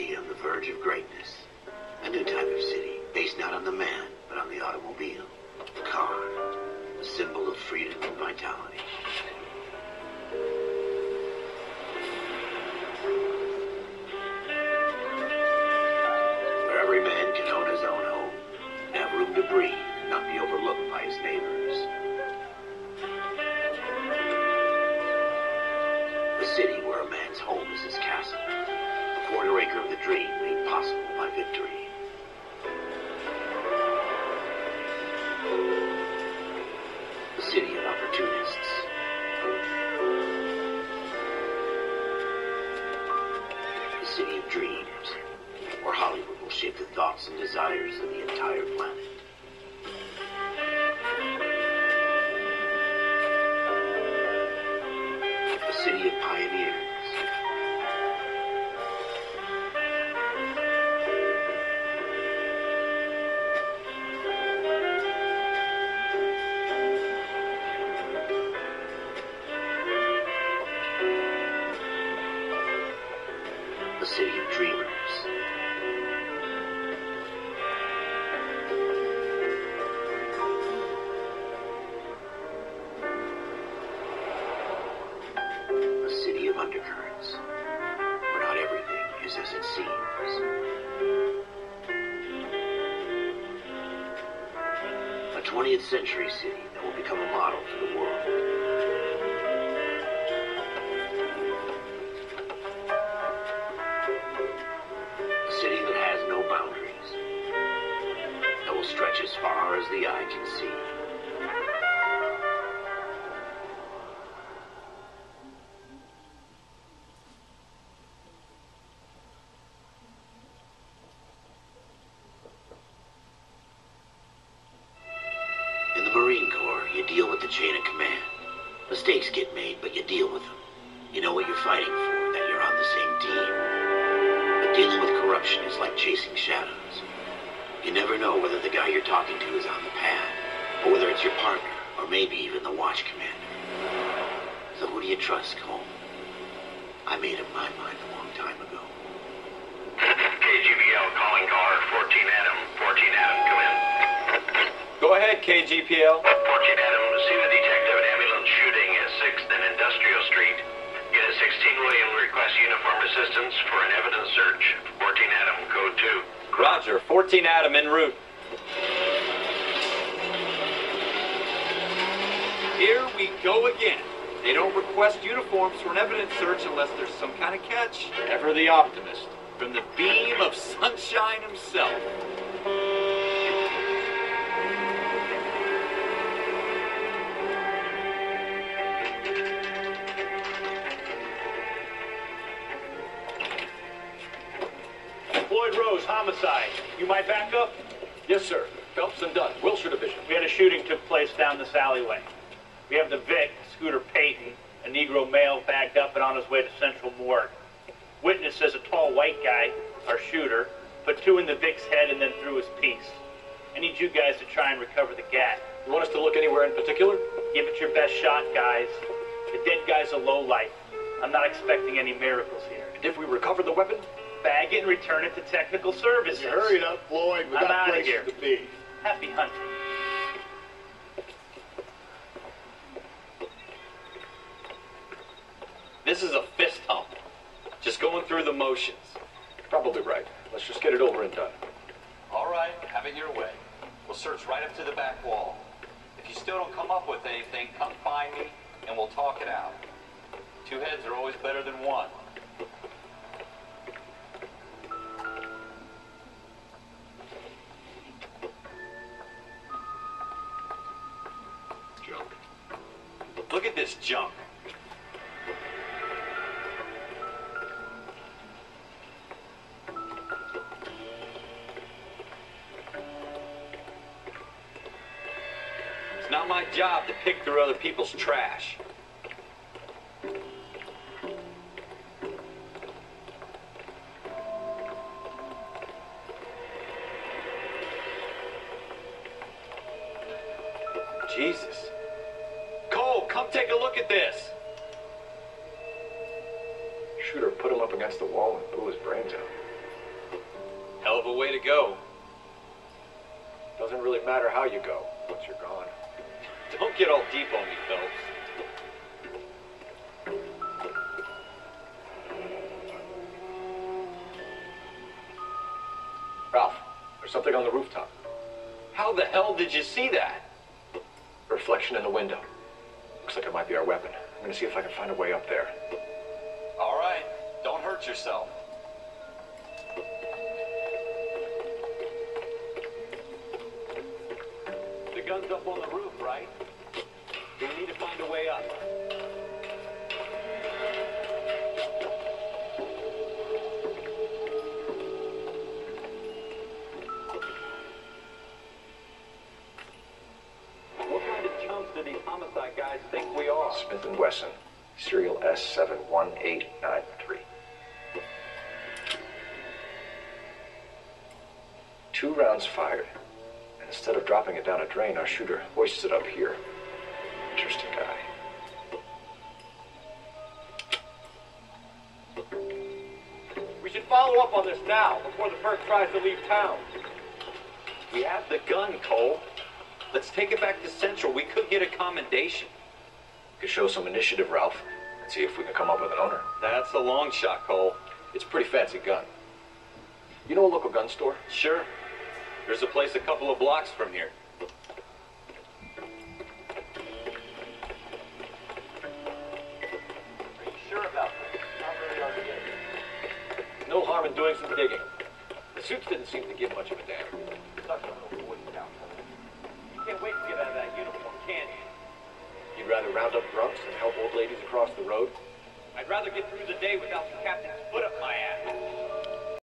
city on the verge of greatness. A new type of city, based not on the man, but on the automobile. The car, a symbol of freedom and vitality. Where every man can own his own home, and have room to breathe, and not be overlooked by his neighbors. The city where a man's home is his castle. A quarter-acre of the dream made possible by victory. The city of opportunists. The city of dreams, where Hollywood will shape the thoughts and desires of the entire planet. The city of pioneers. The city of dreamers. A city of undercurrents, where not everything is as it seems. A 20th century city that will become a model for the world. A city that has no boundaries, that will stretch as far as the eye can see. In the Marine Corps, you deal with the chain of command. Mistakes get made, but you deal with them. You know what you're fighting for, that you're on the same team. But dealing with corruption is like chasing shadows. You never know whether the guy you're talking to is on the pad, or whether it's your partner, or maybe even the watch commander. So who do you trust, Cole? I made up my mind a long time ago. KGBL calling caller 14 Adam. 14 Adam, come in. Go ahead, KGPL. 14 Adam, see the detective at ambulance shooting at 6th and Industrial Street. Unit 16 William requests uniformed assistance for an evidence search. 14 Adam, code 2. Roger, 14 Adam en route. Here we go again. They don't request uniforms for an evidence search unless there's some kind of catch. Ever the optimist. From the beam of sunshine himself. Floyd Rose, homicide. You my backup? Yes, sir. Phelps and Dunn, Wilshire Division. We had a shooting took place down this alleyway. We have the Vic, Scooter Payton, a Negro male bagged up and on his way to Central Morgue. Witness says a tall white guy, our shooter, put two in the Vic's head and then threw his piece. I need you guys to try and recover the gat. You want us to look anywhere in particular? Give it your best shot, guys. The dead guy's a lowlife. I'm not expecting any miracles here. And if we recover the weapon? Bag it and return it to technical services. Hurry up, Floyd. We I'm got outta places here. to be. Happy hunting. This is a fist hump. Just going through the motions. Probably right. Let's just get it over and done. All right, have it your way. We'll search right up to the back wall. If you still don't come up with anything, come find me and we'll talk it out. Two heads are always better than one. Junk. Look at this junk. It's not my job to pick through other people's trash. Jesus. Cole, come take a look at this. Shooter put him up against the wall and blew his brains out. hell of a way to go. Doesn't really matter how you go once you're gone. Don't get all deep on me, Phelps. Ralph, there's something on the rooftop. How the hell did you see that? A reflection in the window. Looks like it might be our weapon. I'm gonna see if I can find a way up there. All right, don't hurt yourself. The gun's up on the roof, right? We need to find a way up. What kind of chumps do these homicide guys think we are? Smith & Wesson, serial S71893. Two rounds fired. And instead of dropping it down a drain, our shooter hoists it up here. Interesting guy. We should follow up on this now, before the perk tries to leave town. We have the gun, Cole. Let's take it back to Central. We could get a commendation. Could show some initiative, Ralph, and see if we can come up with an owner. That's a long shot, Cole. It's a pretty fancy gun. You know a local gun store? Sure. There's a place a couple of blocks from here. Are you sure about this? Not really hard to get. No harm in doing some digging. The suits didn't seem to give much of a damn. Such a little Boy Scout. You can't wait to get out of that uniform, can you? You'd rather round up drunks than help old ladies across the road? I'd rather get through the day without the captain's foot up my ass.